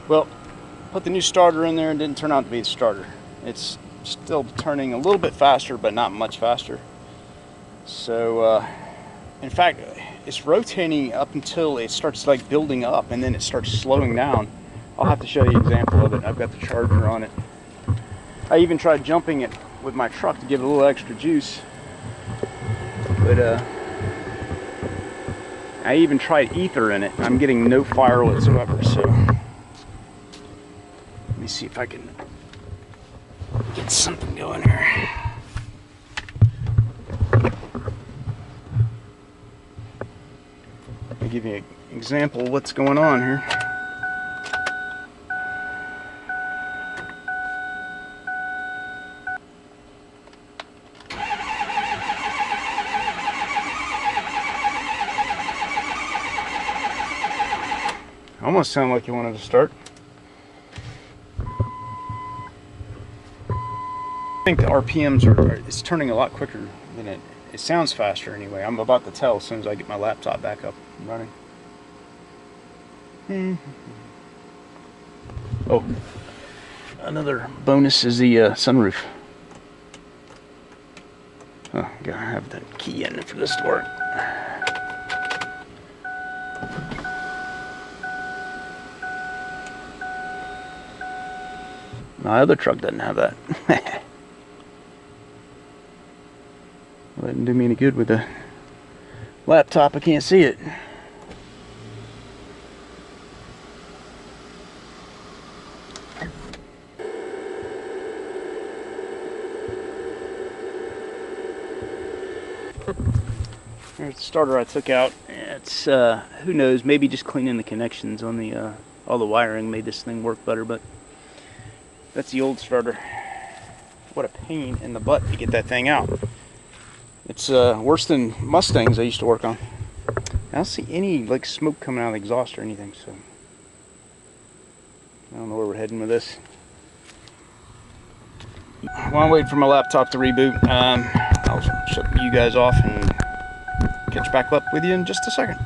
Well, put the new starter in there and didn't turn out to be the starter. It's still turning a little bit faster, but not much faster. So, in fact, it's rotating up until it starts like building up, and then it starts slowing down. I'll have to show you an example of it. I've got the charger on it. I even tried jumping it with my truck to give it a little extra juice. But I even tried ether in it. I'm getting no fire whatsoever, so let me see if I can get something going here. Let me give you an example of what's going on here. Almost sound like you wanted to start. I think the RPMs it's turning a lot quicker than it sounds faster anyway. I'm about to tell as soon as I get my laptop back up and running. Oh, another bonus is the sunroof. Oh, gotta have that key in for this to work. My other truck doesn't have that. Well, that didn't do me any good with the laptop. I can't see it. There's the starter I took out. It's who knows, maybe just cleaning the connections on the all the wiring made this thing work better, but that's the old starter. What a pain in the butt to get that thing out. It's worse than Mustangs I used to work on. I don't see any like smoke coming out of the exhaust or anything, so I don't know where we're heading with this. While I'm waiting for my laptop to reboot, I'll shut you guys off and catch back up with you in just a second.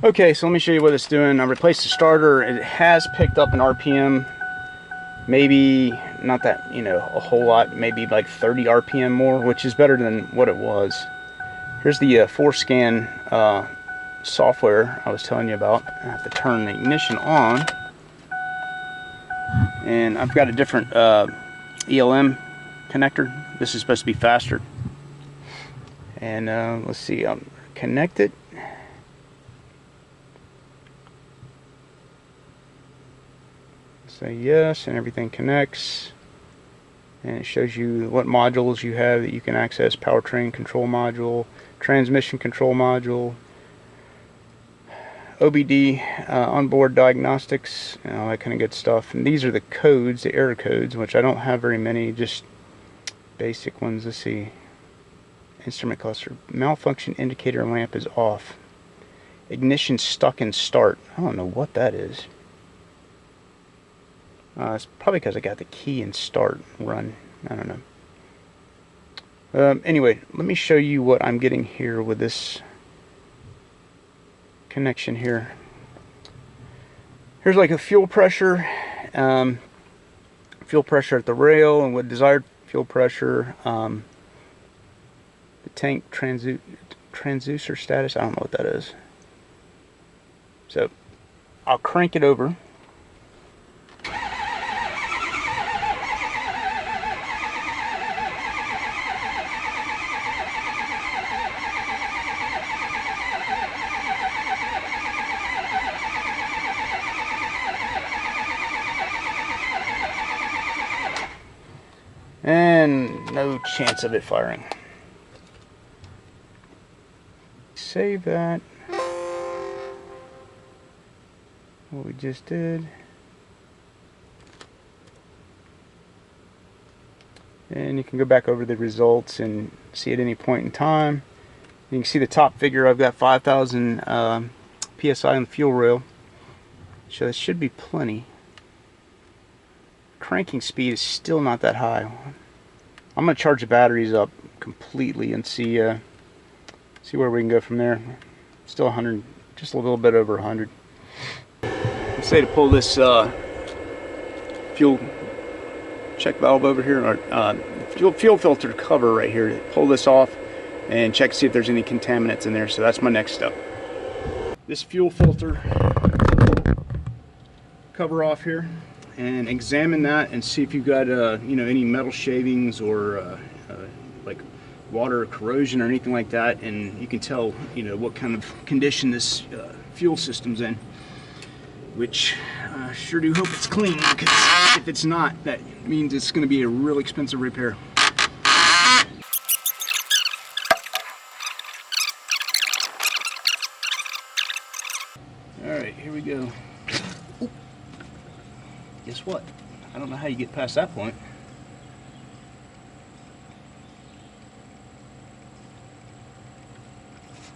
Okay, so let me show you what it's doing. I replaced the starter. It has picked up an RPM. Maybe not that, you know, a whole lot, maybe like 30 RPM more, which is better than what it was. Here's the FordScan software I was telling you about. I have to turn the ignition on, and I've got a different ELM connector. This is supposed to be faster. And let's see, I'll connect it. Say yes, and everything connects, and it shows you what modules you have that you can access: powertrain control module, transmission control module, OBD, onboard diagnostics, and all that kind of good stuff. And these are the codes, the error codes, which I don't have very many, just basic ones. Let's see. Instrument cluster, malfunction indicator lamp is off, ignition stuck in start. I don't know what that is. It's probably because I got the key in start run. I don't know. Anyway, let me show you what I'm getting here with this connection here. Here's like a fuel pressure at the rail, and with desired fuel pressure, the tank transducer status. I don't know what that is. So I'll crank it over. And no chance of it firing. Save that. What we just did. And you can go back over the results and see at any point in time. You can see the top figure. I've got 5,000 PSI on the fuel rail. So that should be plenty. Cranking speed is still not that high. I'm going to charge the batteries up completely and see where we can go from there. Still 100, just a little bit over 100. Let's say to pull this fuel check valve over here, or fuel filter cover right here, to pull this off and check to see if there's any contaminants in there. So that's my next step. This fuel filter cover off here, and examine that and see if you've got you know, any metal shavings or like water corrosion or anything like that, and you can tell, you know, what kind of condition this fuel system's in, which I sure do hope it's clean, because if it's not, that means it's going to be a real expensive repair. Alright, here we go. Oop. Guess what? I don't know how you get past that point.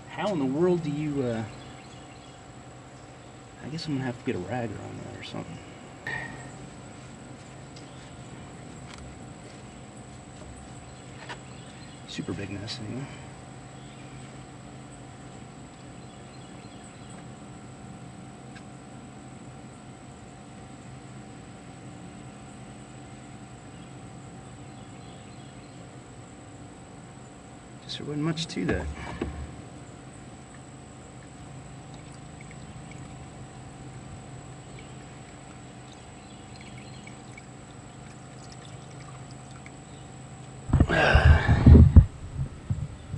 How in the world do you, I guess I'm gonna have to get a rag around that or something. Super big mess anyway. Guess there wasn't much to that.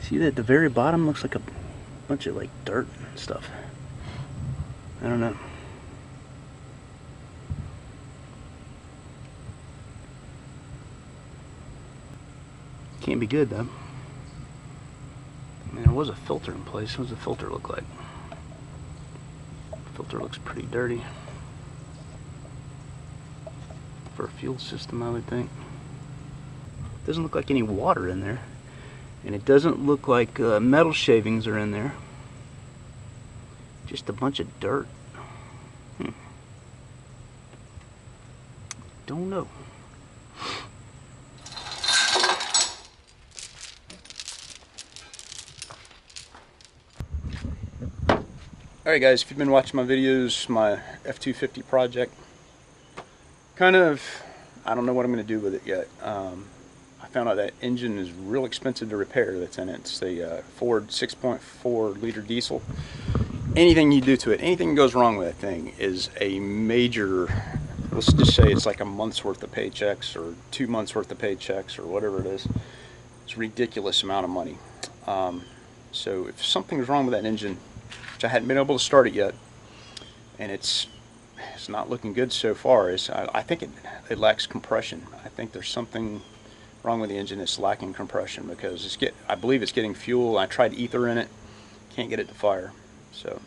See that at the very bottom looks like a bunch of like dirt and stuff. I don't know. Can't be good though. I mean, there was a filter in place. What does the filter look like? The filter looks pretty dirty. For a fuel system, I would think. Doesn't look like any water in there. And it doesn't look like metal shavings are in there. Just a bunch of dirt. Don't know. Alright guys, if you've been watching my videos, my F250 project, kind of, I don't know what I'm going to do with it yet. I found out that engine is real expensive to repair that's in it. It's the Ford 6.4 liter diesel. Anything you do to it, anything that goes wrong with that thing is a major, let's just say it's like a month's worth of paychecks or 2 months worth of paychecks or whatever it is. It's a ridiculous amount of money. So if something's wrong with that engine, which I hadn't been able to start it yet, and it's not looking good so far, I think it lacks compression. I think there's something wrong with the engine that's lacking compression, because I believe it's getting fuel. I tried ether in it, can't get it to fire. So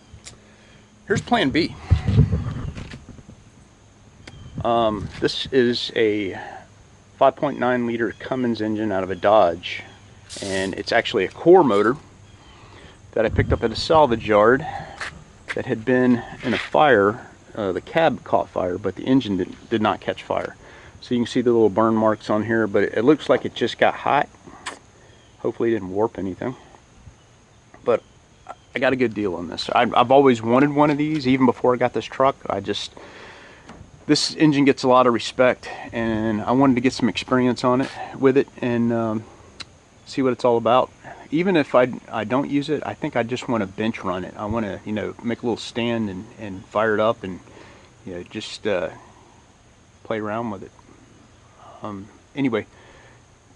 here's plan B. This is a 5.9 liter Cummins engine out of a Dodge, and it's actually a core motor that I picked up at a salvage yard that had been in a fire. The cab caught fire, but the engine did not catch fire. So you can see the little burn marks on here, but it looks like it just got hot. Hopefully it didn't warp anything. But I got a good deal on this. I've always wanted one of these, even before I got this truck. This engine gets a lot of respect, and I wanted to get some experience on it with it and see what it's all about. Even if I don't use it, I think I just want to bench run it. I want to, you know, make a little stand and fire it up and, you know, just play around with it. Anyway,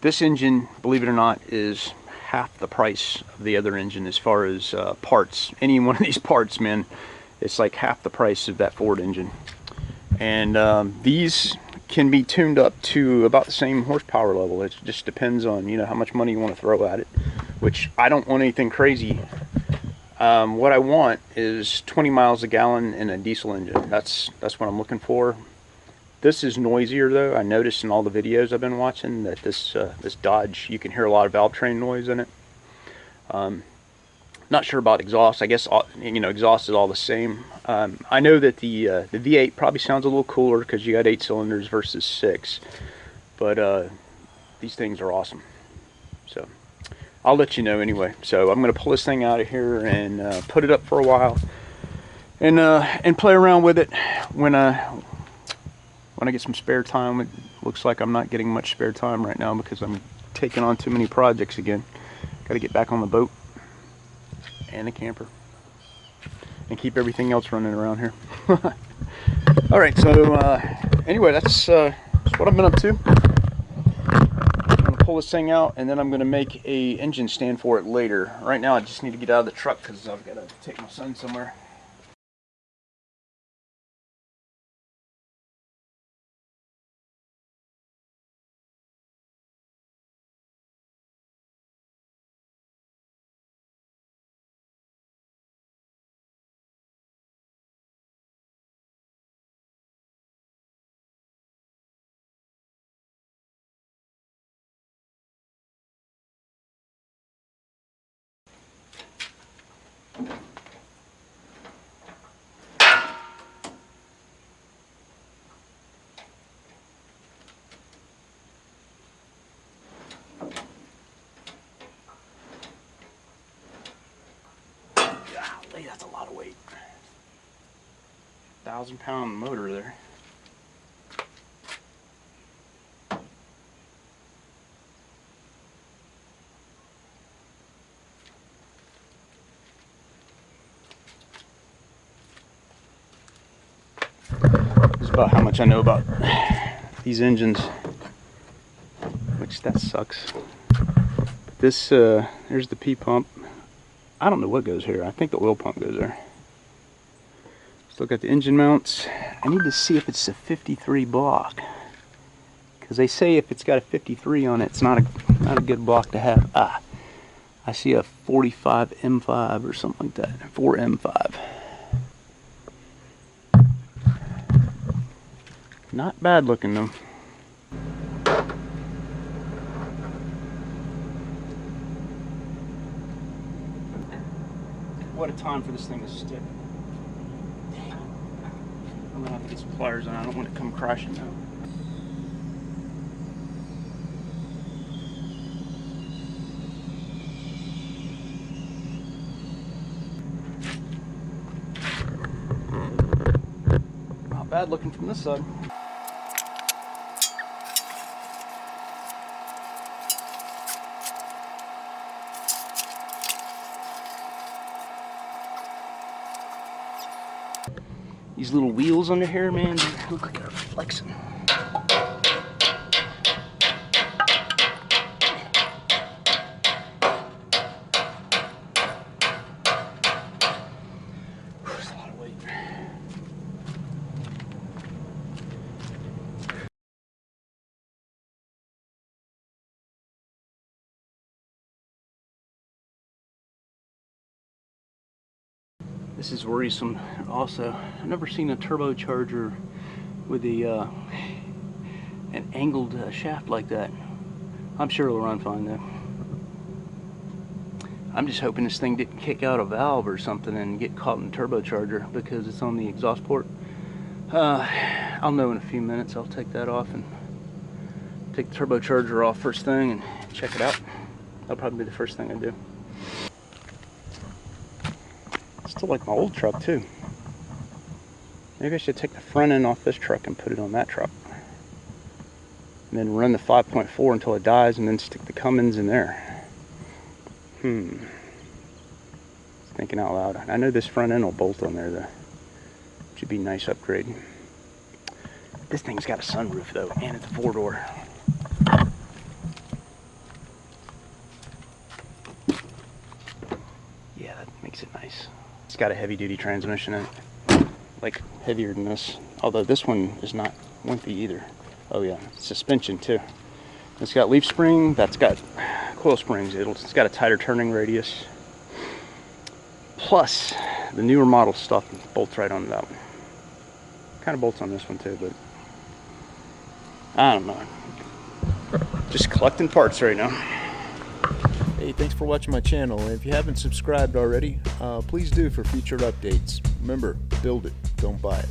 this engine, believe it or not, is half the price of the other engine as far as parts. Any one of these parts, man, it's like half the price of that Ford engine. And these can be tuned up to about the same horsepower level. It just depends on, you know, how much money you want to throw at it, which I don't want anything crazy. What I want is 20 miles a gallon in a diesel engine. That's what I'm looking for. This is noisier though. I noticed in all the videos I've been watching that this Dodge, you can hear a lot of valve train noise in it. Not sure about exhaust. I guess, you know, exhaust is all the same. I know that the V8 probably sounds a little cooler because you got 8 cylinders versus 6, but these things are awesome. So I'll let you know anyway. So I'm going to pull this thing out of here and put it up for a while, and play around with it when I get some spare time. It looks like I'm not getting much spare time right now because I'm taking on too many projects again. Got to get back on the boat and the camper and keep everything else running around here. All right, so anyway, that's what I've been up to. I'm gonna pull this thing out, and then I'm gonna make a engine stand for it later. Right now, I just need to get out of the truck because I've got to take my son somewhere. Golly, that's a lot of weight. 1,000-pound motor there. This is about how much I know about these engines, which that sucks. But this, there's the P pump. I don't know what goes here. I think the oil pump goes there. Still got the engine mounts. I need to see if it's a 53 block, because they say if it's got a 53 on it, it's not a good block to have. Ah, I see a 45 M5 or something like that. 4 M5. Not bad looking though. What a time for this thing to stick. I'm gonna have to get some pliers on. I don't want it to come crashing out. Not bad looking from this side. These little wheels under here, man, they look like they're flexing. That's a lot of weight. This is worrisome also. I've never seen a turbocharger with a an angled shaft like that. I'm sure it'll run fine though. I'm just hoping this thing didn't kick out a valve or something and get caught in the turbocharger because it's on the exhaust port. I'll know in a few minutes. I'll take that off and take the turbocharger off first thing and check it out. That'll probably be the first thing I do. Still like my old truck too. Maybe I should take the front end off this truck and put it on that truck. And then run the 5.4 until it dies and then stick the Cummins in there. Thinking out loud. I know this front end will bolt on there though. Should be a nice upgrade. This thing's got a sunroof though, and it's a 4-door. Yeah, that makes it nice. It's got a heavy-duty transmission in it, like heavier than this. Although this one is not wimpy either. Oh yeah, suspension too. It's got leaf spring. That's got coil springs. It's got a tighter turning radius. Plus, the newer model stuff bolts right onto that one. Kind of bolts on this one too, but I don't know. Just collecting parts right now. Hey, thanks for watching my channel, and if you haven't subscribed already, please do for future updates. Remember, build it, don't buy it.